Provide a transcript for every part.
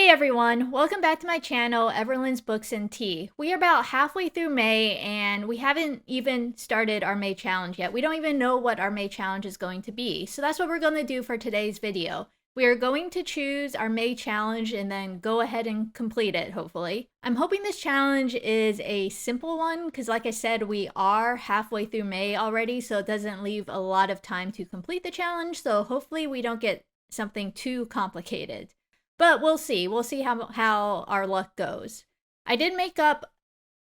Hey everyone, welcome back to my channel, Everlynn's Books and Tea. We are about halfway through May and we haven't even started our May challenge yet. We don't even know what our May challenge is going to be. So that's what we're going to do for today's video. We are going to choose our May challenge and then go ahead and complete it, hopefully. I'm hoping this challenge is a simple one because like I said, we are halfway through May already, so it doesn't leave a lot of time to complete the challenge. So hopefully we don't get something too complicated. But we'll see. We'll see how our luck goes. I did make up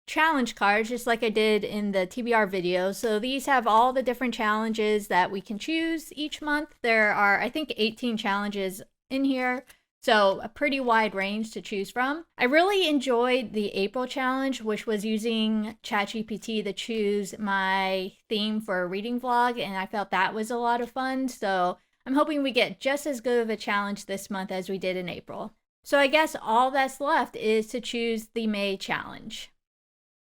challenge cards just like I did in the TBR video. So these have all the different challenges that we can choose each month. There are, I think, 18 challenges in here. So a pretty wide range to choose from. I really enjoyed the April challenge, which was using ChatGPT to choose my theme for a reading vlog. And I felt that was a lot of fun. So I'm hoping we get just as good of a challenge this month as we did in April. So I guess all that's left is to choose the May challenge.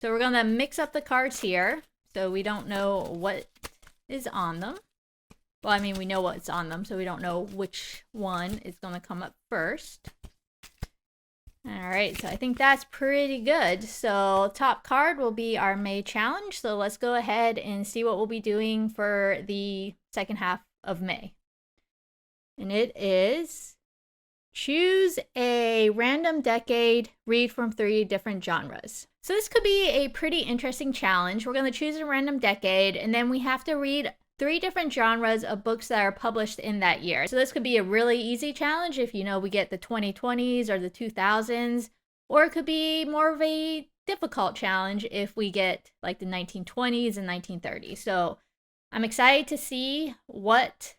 So we're going to mix up the cards here so we don't know what is on them. Well, I mean, we know what's on them, so we don't know which one is going to come up first. All right, so I think that's pretty good. So top card will be our May challenge. So let's go ahead and see what we'll be doing for the second half of May. And it is choose a random decade, read from 3 different genres. So this could be a pretty interesting challenge. We're going to choose a random decade, and then we have to read 3 different genres of books that are published in that year. So this could be a really easy challenge if, we get the 2020s or the 2000s, or it could be more of a difficult challenge if we get like the 1920s and 1930s. So I'm excited to see what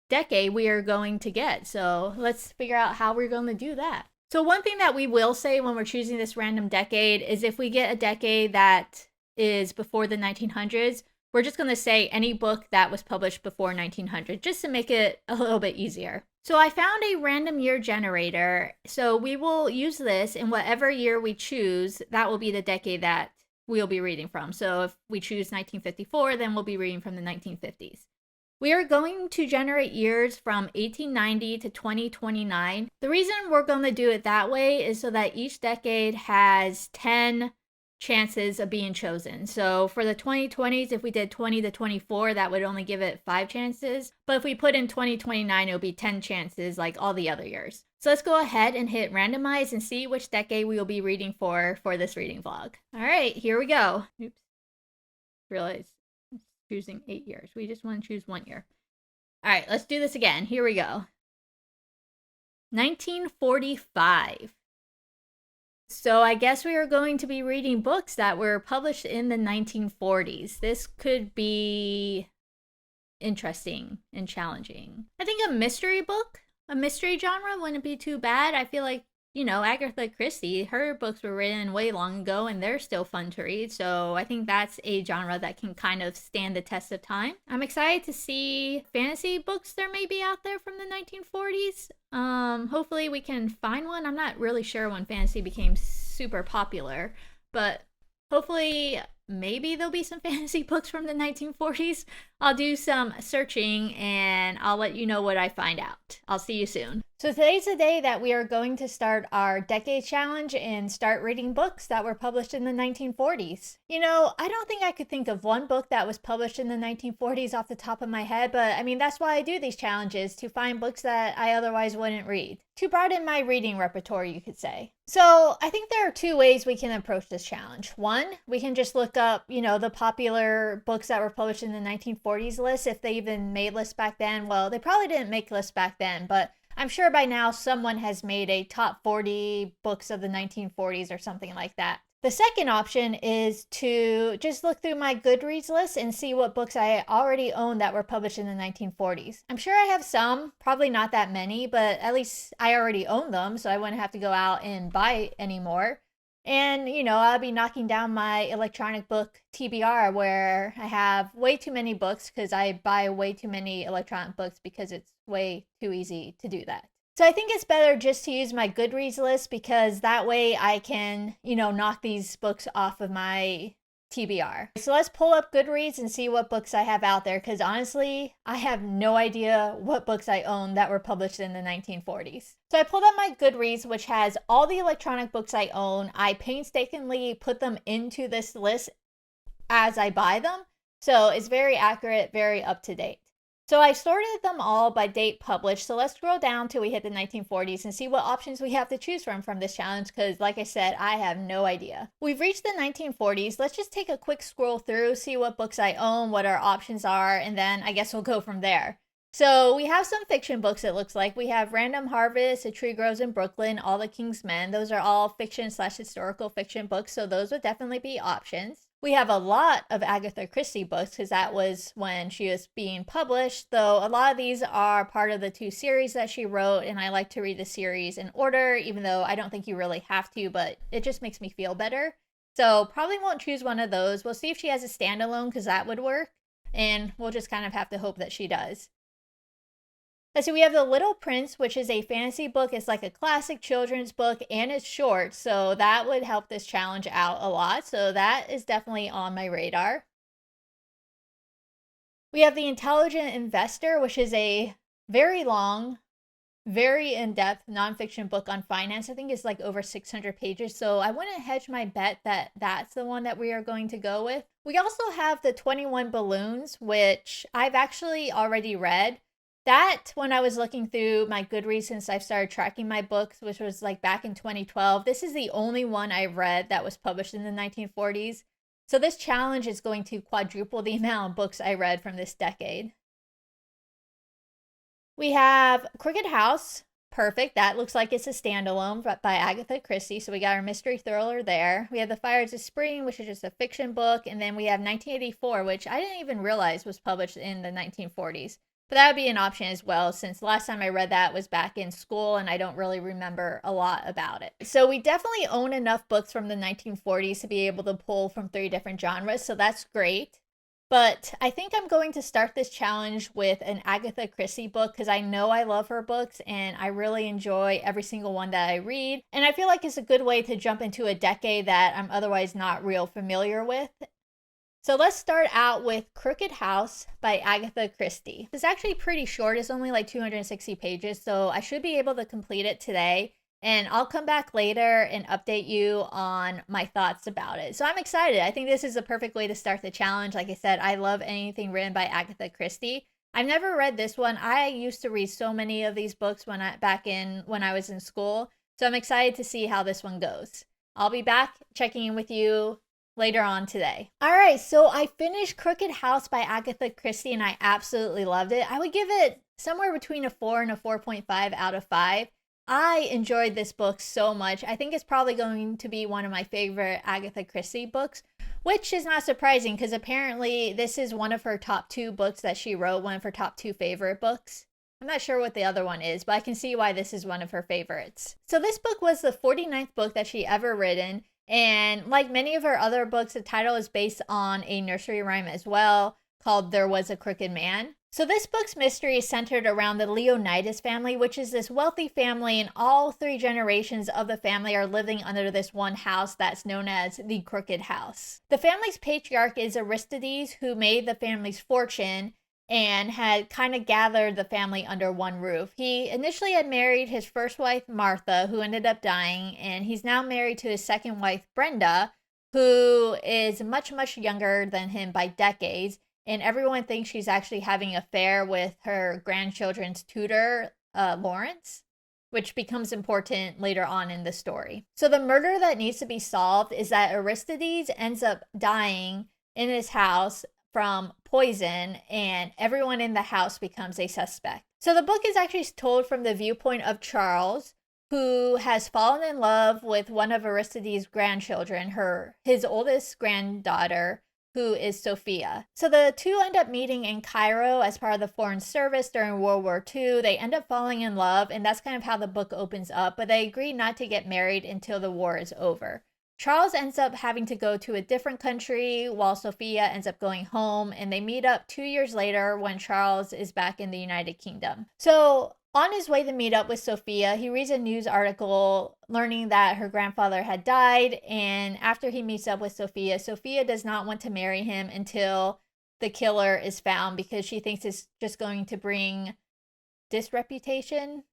decade we are going to get. So let's figure out how we're going to do that. So one thing that we will say when we're choosing this random decade is if we get a decade that is before the 1900s, we're just going to say any book that was published before 1900 just to make it a little bit easier. So I found a random year generator. So we will use this in whatever year we choose. That will be the decade that we'll be reading from. So if we choose 1954, then we'll be reading from the 1950s. We are going to generate years from 1890 to 2029. The reason we're going to do it that way is so that each decade has 10 chances of being chosen. So for the 2020s, if we did 20 to 24, that would only give it 5 chances. But if we put in 2029, it'll be 10 chances like all the other years. So let's go ahead and hit randomize and see which decade we will be reading for this reading vlog. All right, here we go. Oops. Realize choosing 8 years. We just want to choose 1 year. All right, let's do this again. Here we go. 1945. So I guess we are going to be reading books that were published in the 1940s. This could be interesting and challenging. I think a mystery book, a mystery genre wouldn't be too bad. I feel like Agatha Christie, her books were written way long ago and they're still fun to read. So I think that's a genre that can kind of stand the test of time. I'm excited to see fantasy books there may be out there from the 1940s. Hopefully we can find one. I'm not really sure when fantasy became super popular, but hopefully maybe there'll be some fantasy books from the 1940s. I'll do some searching and I'll let you know what I find out. I'll see you soon. So today's the day that we are going to start our decade challenge and start reading books that were published in the 1940s. I don't think I could think of one book that was published in the 1940s off the top of my head, but I mean, that's why I do these challenges, to find books that I otherwise wouldn't read. To broaden my reading repertoire, you could say. So I think there are 2 ways we can approach this challenge. One, we can just look up, the popular books that were published in the 1940s list, if they even made lists back then. Well, they probably didn't make lists back then, but I'm sure by now someone has made a top 40 books of the 1940s or something like that. The second option is to just look through my Goodreads list and see what books I already own that were published in the 1940s. I'm sure I have some, probably not that many, but at least I already own them, so I wouldn't have to go out and buy any more. And, I'll be knocking down my electronic book TBR, where I have way too many books because I buy way too many electronic books because it's way too easy to do that. So I think it's better just to use my Goodreads list because that way I can, knock these books off of my TBR. So let's pull up Goodreads and see what books I have out there, because honestly, I have no idea what books I own that were published in the 1940s. So I pulled up my Goodreads, which has all the electronic books I own. I painstakingly put them into this list as I buy them. So it's very accurate, very up to date. So I sorted them all by date published. So let's scroll down till we hit the 1940s and see what options we have to choose from this challenge, because like I said, I have no idea. We've reached the 1940s. Let's just take a quick scroll through, see what books I own, what our options are, and then I guess we'll go from there. So we have some fiction books, it looks like. We have Random Harvest, A Tree Grows in Brooklyn, All the King's Men. Those are all fiction/historical fiction books, so those would definitely be options. We have a lot of Agatha Christie books because that was when she was being published, though a lot of these are part of the 2 series that she wrote, and I like to read the series in order, even though I don't think you really have to, but it just makes me feel better. So probably won't choose one of those. We'll see if she has a standalone, because that would work, and we'll just kind of have to hope that she does. Let's see, we have The Little Prince, which is a fantasy book. It's like a classic children's book, and it's short, so that would help this challenge out a lot. So that is definitely on my radar. We have The Intelligent Investor, which is a very long, very in-depth nonfiction book on finance. I think it's like over 600 pages, so I wouldn't hedge my bet that that's the one that we are going to go with. We also have The 21 Balloons, which I've actually already read. That, when I was looking through my Goodreads since I've started tracking my books, which was like back in 2012, this is the only one I've read that was published in the 1940s. So this challenge is going to quadruple the amount of books I read from this decade. We have Crooked House. Perfect. That looks like it's a standalone by Agatha Christie. So we got our mystery thriller there. We have The Fires of Spring, which is just a fiction book. And then we have 1984, which I didn't even realize was published in the 1940s. But that would be an option as well, since the last time I read that was back in school and I don't really remember a lot about it. So we definitely own enough books from the 1940s to be able to pull from 3 different genres, so that's great. But I think I'm going to start this challenge with an Agatha Christie book, because I know I love her books and I really enjoy every single one that I read. And I feel like it's a good way to jump into a decade that I'm otherwise not real familiar with. So let's start out with Crooked House by Agatha Christie. It's actually pretty short. It's only like 260 pages, so I should be able to complete it today. And I'll come back later and update you on my thoughts about it. So I'm excited. I think this is a perfect way to start the challenge. Like I said, I love anything written by Agatha Christie. I've never read this one. I used to read so many of these books when I was in school. So I'm excited to see how this one goes. I'll be back checking in with you later on today. All right, so I finished Crooked House by Agatha Christie and I absolutely loved it. I would give it somewhere between a 4 and a 4.5 out of 5. I enjoyed this book so much. I think it's probably going to be one of my favorite Agatha Christie books, which is not surprising because apparently this is one of her top 2 books that she wrote, one of her top 2 favorite books. I'm not sure what the other one is, but I can see why this is one of her favorites. So this book was the 49th book that she ever written. And like many of her other books, the title is based on a nursery rhyme as well called There Was a Crooked Man. So this book's mystery is centered around the Leonidas family, which is this wealthy family, and all 3 generations of the family are living under this one house that's known as the Crooked House. The family's patriarch is Aristides, who made the family's fortune and had kind of gathered the family under one roof. He initially had married his first wife, Martha, who ended up dying, and he's now married to his second wife, Brenda, who is much, much younger than him by decades, and everyone thinks she's actually having an affair with her grandchildren's tutor, Lawrence, which becomes important later on in the story. So the murder that needs to be solved is that Aristides ends up dying in his house from poison, and everyone in the house becomes a suspect. So the book is actually told from the viewpoint of Charles, who has fallen in love with one of Aristides' grandchildren, his oldest granddaughter, who is Sophia. So the 2 end up meeting in Cairo as part of the Foreign Service during World War II. They end up falling in love, and that's kind of how the book opens up, but they agree not to get married until the war is over. Charles ends up having to go to a different country while Sophia ends up going home, and they meet up 2 years later when Charles is back in the United Kingdom. So On his way to meet up with Sophia, he reads a news article learning that her grandfather had died. And after he meets up with Sophia, Sophia does not want to marry him until the killer is found because she thinks it's just going to bring disreputation.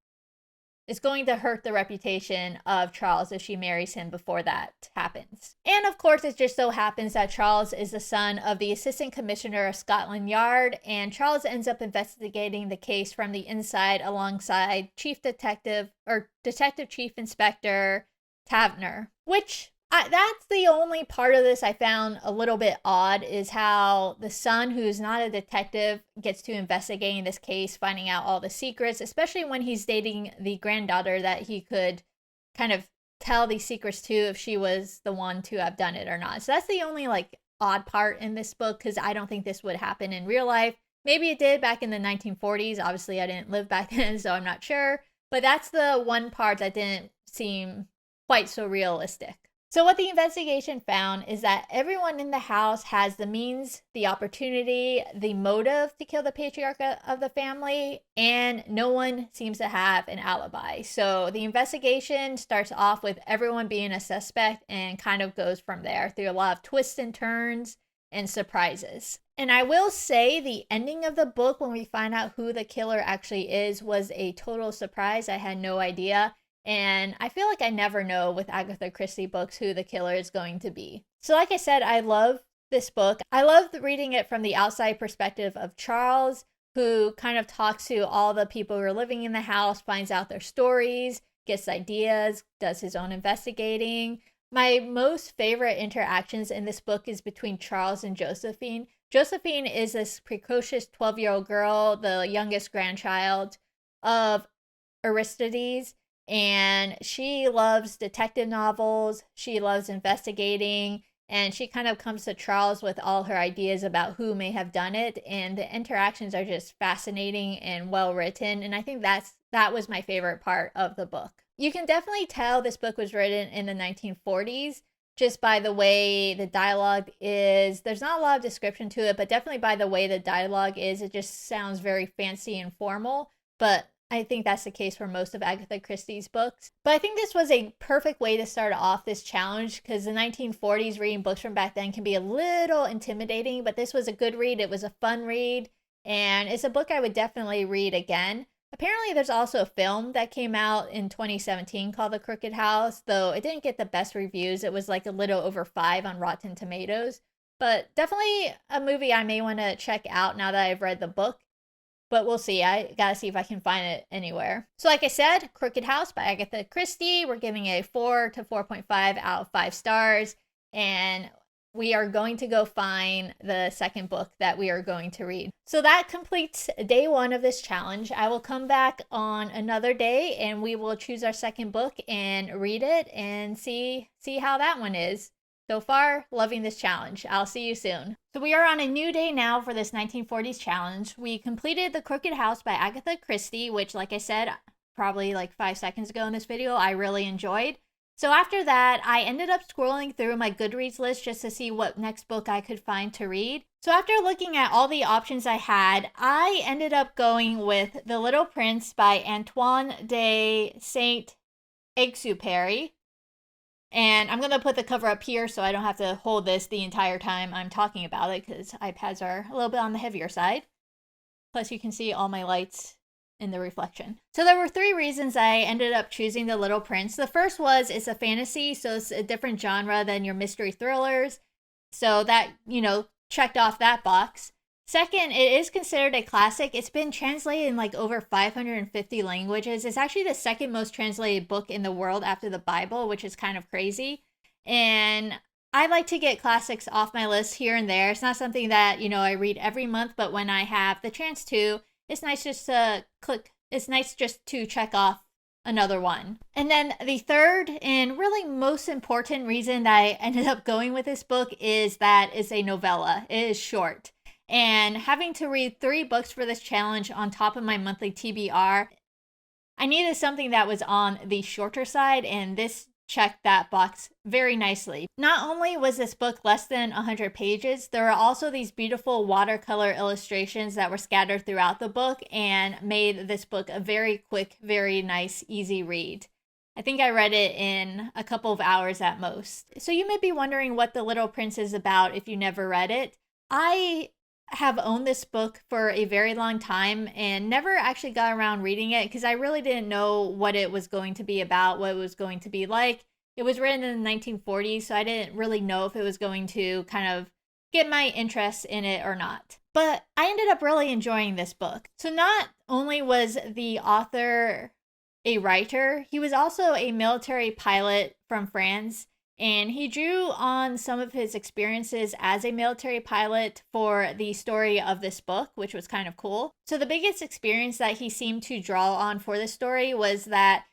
It's going to hurt the reputation of Charles if she marries him before that happens. And of course, it just so happens that Charles is the son of the assistant commissioner of Scotland Yard, and Charles ends up investigating the case from the inside alongside Detective Chief Inspector Taverner, which that's the only part of this I found a little bit odd, is how the son, who's not a detective, gets to investigating this case, finding out all the secrets, especially when he's dating the granddaughter that he could kind of tell these secrets to if she was the one to have done it or not. So that's the only odd part in this book, because I don't think this would happen in real life. Maybe it did back in the 1940s. Obviously, I didn't live back then, so I'm not sure. But that's the one part that didn't seem quite so realistic. So what the investigation found is that everyone in the house has the means, the opportunity, the motive to kill the patriarch of the family, and no one seems to have an alibi. So the investigation starts off with everyone being a suspect and kind of goes from there through a lot of twists and turns and surprises. And I will say the ending of the book, when we find out who the killer actually is, was a total surprise. I had no idea. And I feel like I never know with Agatha Christie books who the killer is going to be. So like I said, I love this book. I love reading it from the outside perspective of Charles, who kind of talks to all the people who are living in the house, finds out their stories, gets ideas, does his own investigating. My most favorite interactions in this book is between Charles and Josephine. Josephine is this precocious 12-year-old girl, the youngest grandchild of Aristides. And she loves detective novels, she loves investigating, and she kind of comes to Charles with all her ideas about who may have done it. And the interactions are just fascinating and well written. And I think that was my favorite part of the book. You can definitely tell this book was written in the 1940s just by the way the dialogue is. There's not a lot of description to it, but definitely by the way the dialogue is, it just sounds very fancy and formal. But I think that's the case for most of Agatha Christie's books. But I think this was a perfect way to start off this challenge, because the 1940s, reading books from back then can be a little intimidating, but this was a good read. It was a fun read, and it's a book I would definitely read again. Apparently, there's also a film that came out in 2017 called The Crooked House, though it didn't get the best reviews. It was like a little over 5 on Rotten Tomatoes. But definitely a movie I may want to check out now that I've read the book. But we'll see. I gotta see if I can find it anywhere. So like I said, Crooked House by Agatha Christie. We're giving a 4 to 4.5 out of 5 stars. And we are going to go find the second book that we are going to read. So that completes day 1 of this challenge. I will come back on another day and we will choose our second book and read it and see how that one is. So far, loving this challenge. I'll see you soon. So we are on a new day now for this 1940s challenge. We completed The Crooked House by Agatha Christie, which, like I said, probably like 5 seconds ago in this video, I really enjoyed. So after that, I ended up scrolling through my Goodreads list just to see what next book I could find to read. So after looking at all the options I had, I ended up going with The Little Prince by Antoine de Saint-Exupéry. And I'm going to put the cover up here so I don't have to hold this the entire time I'm talking about it, because iPads are a little bit on the heavier side. Plus you can see all my lights in the reflection. So there were 3 reasons I ended up choosing The Little Prince. The first was it's a fantasy, so it's a different genre than your mystery thrillers. So that, checked off that box. Second, it is considered a classic. It's been translated in like over 550 languages. It's actually the second most translated book in the world after the Bible, which is kind of crazy. And I like to get classics off my list here and there. It's not something that, I read every month, but when I have the chance to, it's nice just to check off another one. And then the third and really most important reason that I ended up going with this book is that it's a novella. It is short. And having to read 3 books for this challenge on top of my monthly TBR, I needed something that was on the shorter side, and this checked that box very nicely. Not only was this book less than 100 pages, there were also these beautiful watercolor illustrations that were scattered throughout the book and made this book a very quick, very nice, easy read. I think I read it in a couple of hours at most. So you may be wondering what The Little Prince is about if you never read it. I have owned this book for a very long time and never actually got around reading it because I really didn't know what it was going to be about, what it was going to be like. It was written in the 1940s, so I didn't really know if it was going to kind of get my interest in it or not. But I ended up really enjoying this book. So not only was the author a writer, he was also a military pilot from France, and he drew on some of his experiences as a military pilot for the story of this book, which was kind of cool. So the biggest experience that he seemed to draw on for this story was that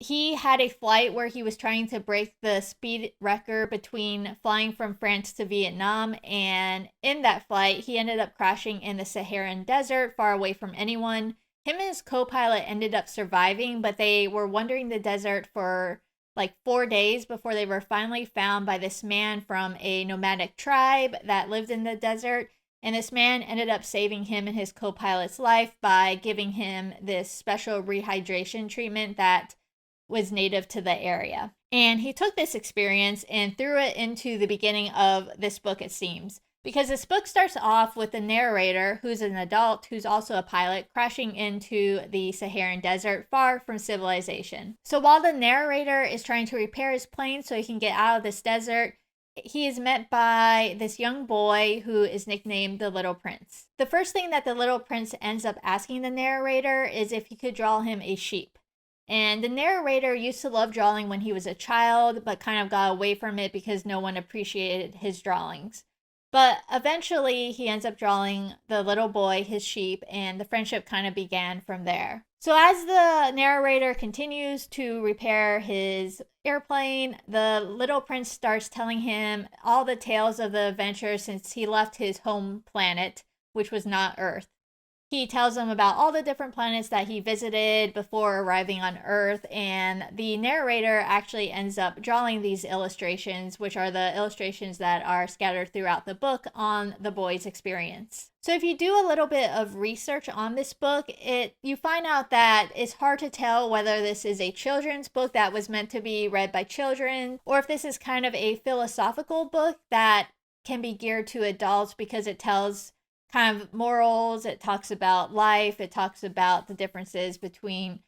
he had a flight where he was trying to break the speed record between flying from France to Vietnam, and in that flight, he ended up crashing in the Saharan desert, far away from anyone. Him and his co-pilot ended up surviving, but they were wandering the desert for like 4 days before they were finally found by this man from a nomadic tribe that lived in the desert. And this man ended up saving him and his co-pilot's life by giving him this special rehydration treatment that was native to the area. And he took this experience and threw it into the beginning of this book, it seems. Because this book starts off with the narrator, who's an adult, who's also a pilot, crashing into the Saharan desert far from civilization. So while the narrator is trying to repair his plane so he can get out of this desert, he is met by this young boy who is nicknamed the Little Prince. The first thing that the Little Prince ends up asking the narrator is if he could draw him a sheep. And the narrator used to love drawing when he was a child, but kind of got away from it because no one appreciated his drawings. But eventually he ends up drawing the little boy, his sheep, and the friendship kind of began from there. So as the narrator continues to repair his airplane, the Little Prince starts telling him all the tales of the adventure since he left his home planet, which was not Earth. He tells them about all the different planets that he visited before arriving on Earth, and the narrator actually ends up drawing these illustrations, which are the illustrations that are scattered throughout the book on the boy's experience. So if you do a little bit of research on this book, you find out that it's hard to tell whether this is a children's book that was meant to be read by children, or if this is kind of a philosophical book that can be geared to adults because it tells kind of morals, it talks about life, it talks about the differences between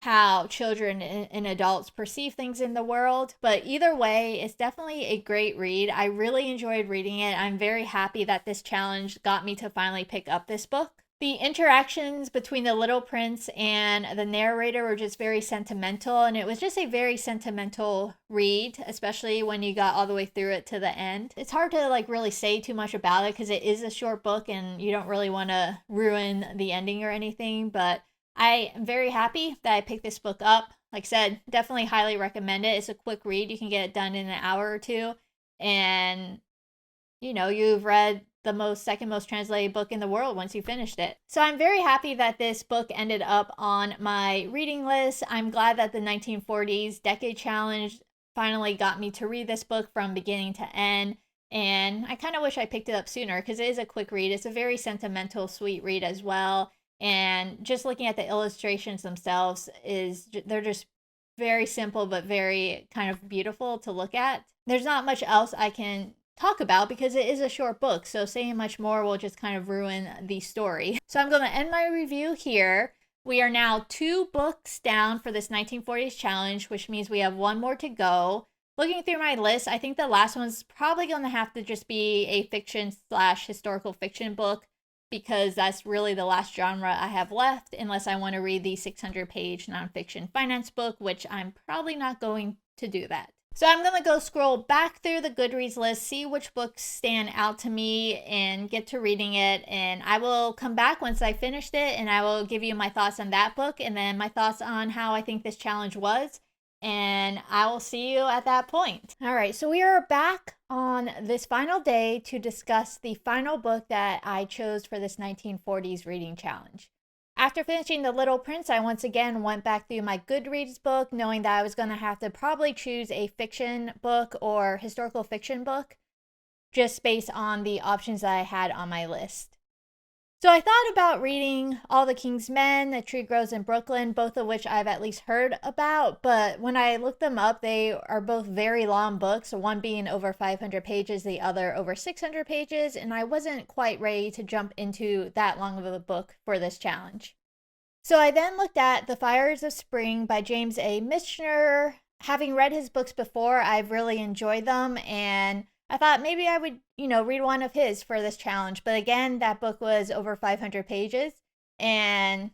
how children and adults perceive things in the world. But either way, it's definitely a great read. I really enjoyed reading it. I'm very happy that this challenge got me to finally pick up this book. The interactions between the Little Prince and the narrator were just very sentimental, and it was just a very sentimental read, especially when you got all the way through it to the end. It's hard to really say too much about it because it is a short book and you don't really want to ruin the ending or anything, but I am very happy that I picked this book up. Like I said, definitely highly recommend it. It's a quick read. You can get it done in an hour or two, and you've read the second most translated book in the world once you finished it. So I'm very happy that this book ended up on my reading list. I'm glad that the 1940s Decade Challenge finally got me to read this book from beginning to end. And I kind of wish I picked it up sooner because it is a quick read. It's a very sentimental, sweet read as well. And just looking at the illustrations themselves, they're just very simple but very kind of beautiful to look at. There's not much else I can talk about because it is a short book, so saying much more will just kind of ruin the story. So I'm going to end my review here. We are now 2 books down for this 1940s challenge, which means we have 1 more to go. Looking through my list, I think the last one's probably going to have to just be a fiction/historical fiction book because that's really the last genre I have left, unless I want to read the 600-page nonfiction finance book, which I'm probably not going to do that. So I'm going to go scroll back through the Goodreads list, see which books stand out to me, and get to reading it. And I will come back once I finished it, and I will give you my thoughts on that book, and then my thoughts on how I think this challenge was. And I will see you at that point. All right, so we are back on this final day to discuss the final book that I chose for this 1940s reading challenge. After finishing The Little Prince, I once again went back through my Goodreads book, knowing that I was going to have to probably choose a fiction book or historical fiction book, just based on the options that I had on my list. So I thought about reading All the King's Men, The Tree Grows in Brooklyn, both of which I've at least heard about, but when I looked them up, they are both very long books, one being over 500 pages, the other over 600 pages, and I wasn't quite ready to jump into that long of a book for this challenge. So I then looked at The Fires of Spring by James A. Michener. Having read his books before, I've really enjoyed them, and I thought maybe I would, read one of his for this challenge. But again, that book was over 500 pages and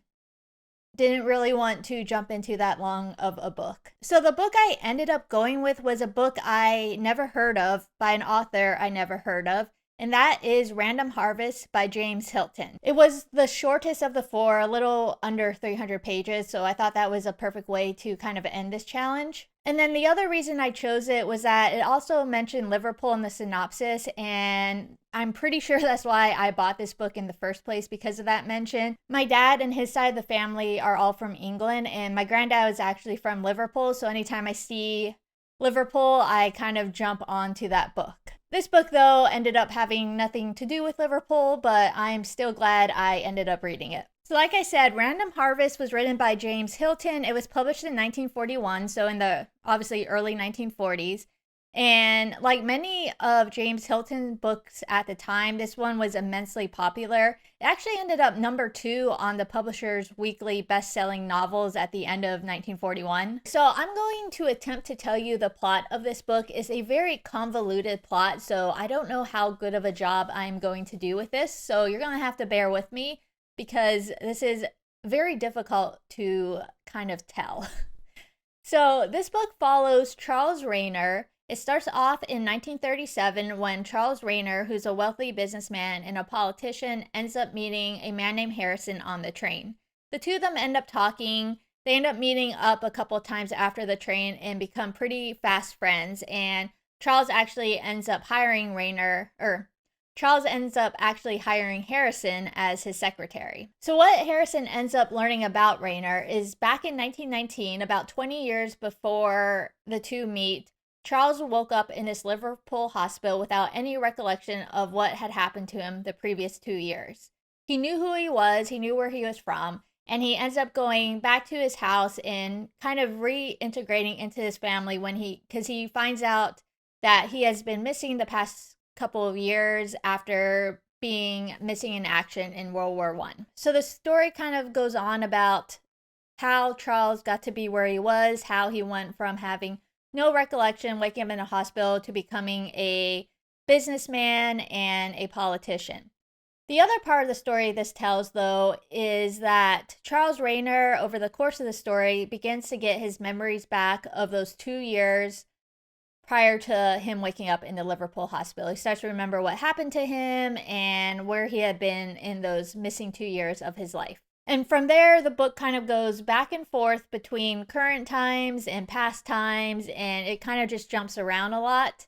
didn't really want to jump into that long of a book. So the book I ended up going with was a book I never heard of by an author I never heard of, and that is Random Harvest by James Hilton. It was the shortest of the four, a little under 300 pages, so I thought that was a perfect way to kind of end this challenge. And then the other reason I chose it was that it also mentioned Liverpool in the synopsis, and I'm pretty sure that's why I bought this book in the first place, because of that mention. My dad and his side of the family are all from England, and my granddad was actually from Liverpool, so anytime I see Liverpool, I kind of jump onto that book. This book, though, ended up having nothing to do with Liverpool, but I'm still glad I ended up reading it. So like I said, Random Harvest was written by James Hilton. It was published in 1941, so in the obviously early 1940s. And like many of James Hilton's books at the time, this one was immensely popular. It actually ended up number 2 on the publisher's weekly best-selling novels at the end of 1941. So I'm going to attempt to tell you the plot of this book. It's a very convoluted plot, so I don't know how good of a job I'm going to do with this. So you're going to have to bear with me, because this is very difficult to kind of tell. So this book follows Charles Rayner. It starts off in 1937 when Charles Rayner, who's a wealthy businessman and a politician, ends up meeting a man named Harrison on the train. The two of them end up talking. They end up meeting up a couple times after the train and become pretty fast friends. And Charles actually ends up hiring Harrison as his secretary. So what Harrison ends up learning about Rayner is back in 1919, about 20 years before the two meet, Charles woke up in this Liverpool hospital without any recollection of what had happened to him the previous 2 years. He knew who he was, he knew where he was from, and he ends up going back to his house and kind of reintegrating into his family because he finds out that he has been missing the past couple of years after being missing in action in World War I. So the story kind of goes on about how Charles got to be where he was, how he went from having no recollection, waking up in a hospital, to becoming a businessman and a politician. The other part of the story this tells, though, is that Charles Rayner, over the course of the story, begins to get his memories back of those 2 years prior to him waking up in the Liverpool hospital. He starts to remember what happened to him and where he had been in those missing 2 years of his life. And from there, the book kind of goes back and forth between current times and past times, and it kind of just jumps around a lot.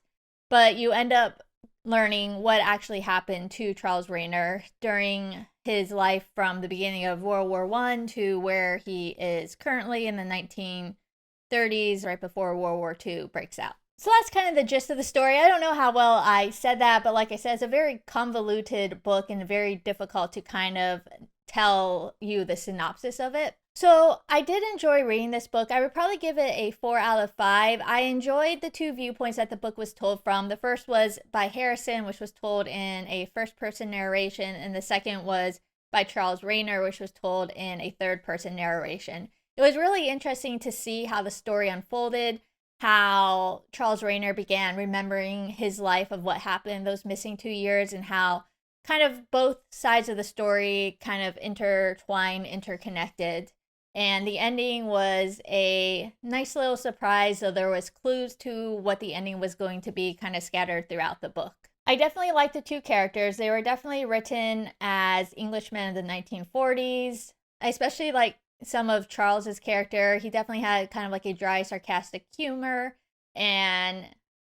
But you end up learning what actually happened to Charles Rayner during his life from the beginning of World War I to where he is currently in the 1930s, right before World War II breaks out. So that's kind of the gist of the story. I don't know how well I said that, but like I said, it's a very convoluted book and very difficult to kind of tell you the synopsis of it. So I did enjoy reading this book. I would probably give it a 4 out of 5. I enjoyed the 2 viewpoints that the book was told from. The first was by Harrison, which was told in a first-person narration, and the second was by Charles Rayner, which was told in a third-person narration. It was really interesting to see how the story unfolded, how Charles Rayner began remembering his life of what happened in those missing 2 years, and how kind of both sides of the story kind of interconnected. And the ending was a nice little surprise, though there was clues to what the ending was going to be kind of scattered throughout the book. I definitely liked the 2 characters. They were definitely written as Englishmen of the 1940s. I especially like some of Charles's character. He definitely had kind of like a dry, sarcastic humor, and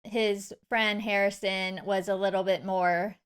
his friend Harrison was a little bit more,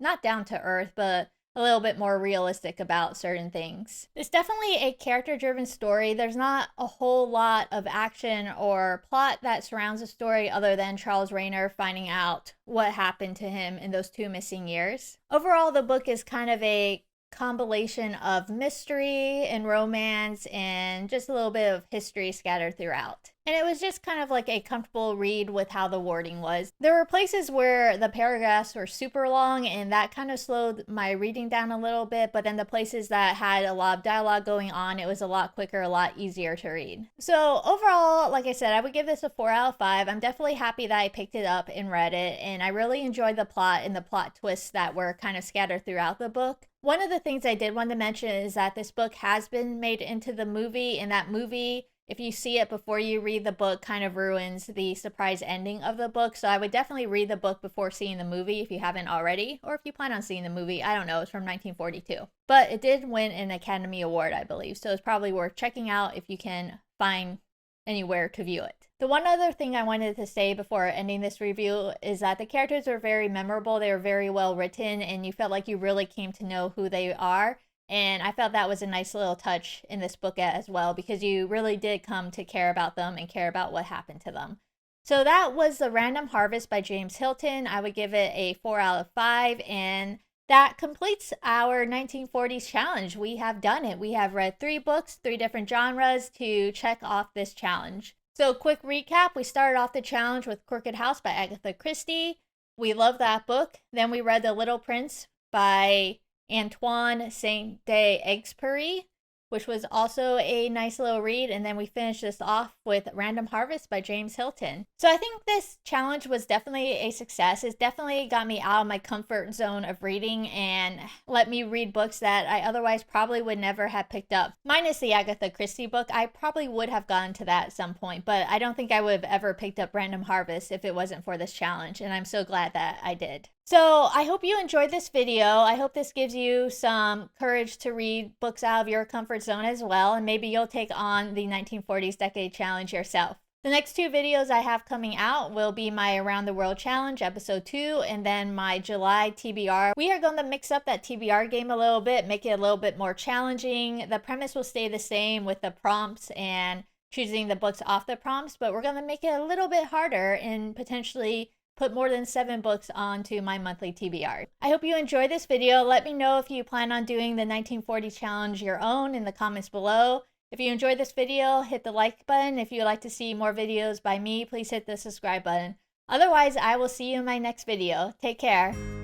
not down to earth, but a little bit more realistic about certain things. It's definitely a character driven story. There's not a whole lot of action or plot that surrounds the story other than Charles Rayner finding out what happened to him in those 2 missing years. Overall, the book is kind of a compilation of mystery and romance and just a little bit of history scattered throughout. And it was just kind of like a comfortable read with how the wording was. There were places where the paragraphs were super long and that kind of slowed my reading down a little bit, but then the places that had a lot of dialogue going on, it was a lot quicker, a lot easier to read. So overall, like I said, I would give this a 4 out of 5. I'm definitely happy that I picked it up and read it, and I really enjoyed the plot and the plot twists that were kind of scattered throughout the book. One of the things I did want to mention is that this book has been made into the movie, and that movie, if you see it before you read the book, kind of ruins the surprise ending of the book. So I would definitely read the book before seeing the movie if you haven't already, or if you plan on seeing the movie. I don't know, it's from 1942. But it did win an Academy Award, I believe, so it's probably worth checking out if you can find anywhere to view it. The one other thing I wanted to say before ending this review is that the characters are very memorable. They were very well written, and you felt like you really came to know who they are. And I felt that was a nice little touch in this book as well, because you really did come to care about them and care about what happened to them. So that was The Random Harvest by James Hilton. I would give it a 4 out of 5, and that completes our 1940s challenge. We have done it. We have read 3 books, 3 different genres to check off this challenge. So quick recap, we started off the challenge with Crooked House by Agatha Christie. We loved that book. Then we read The Little Prince by Antoine Saint-Exupéry, which was also a nice little read. And then we finished this off with Random Harvest by James Hilton. So I think this challenge was definitely a success. It definitely got me out of my comfort zone of reading and let me read books that I otherwise probably would never have picked up. Minus the Agatha Christie book, I probably would have gotten to that at some point, but I don't think I would have ever picked up Random Harvest if it wasn't for this challenge, and I'm so glad that I did. So I hope you enjoyed this video. I hope this gives you some courage to read books out of your comfort zone as well, and maybe you'll take on the 1940s Decade Challenge yourself. The next 2 videos I have coming out will be my Around the World Challenge, episode 2, and then my July TBR. We are going to mix up that TBR game a little bit, make it a little bit more challenging. The premise will stay the same with the prompts and choosing the books off the prompts, but we're going to make it a little bit harder and potentially put more than 7 books onto my monthly TBR. I hope you enjoyed this video. Let me know if you plan on doing the 1940 challenge your own in the comments below. If you enjoyed this video, hit the like button. If you'd like to see more videos by me, please hit the subscribe button. Otherwise, I will see you in my next video. Take care.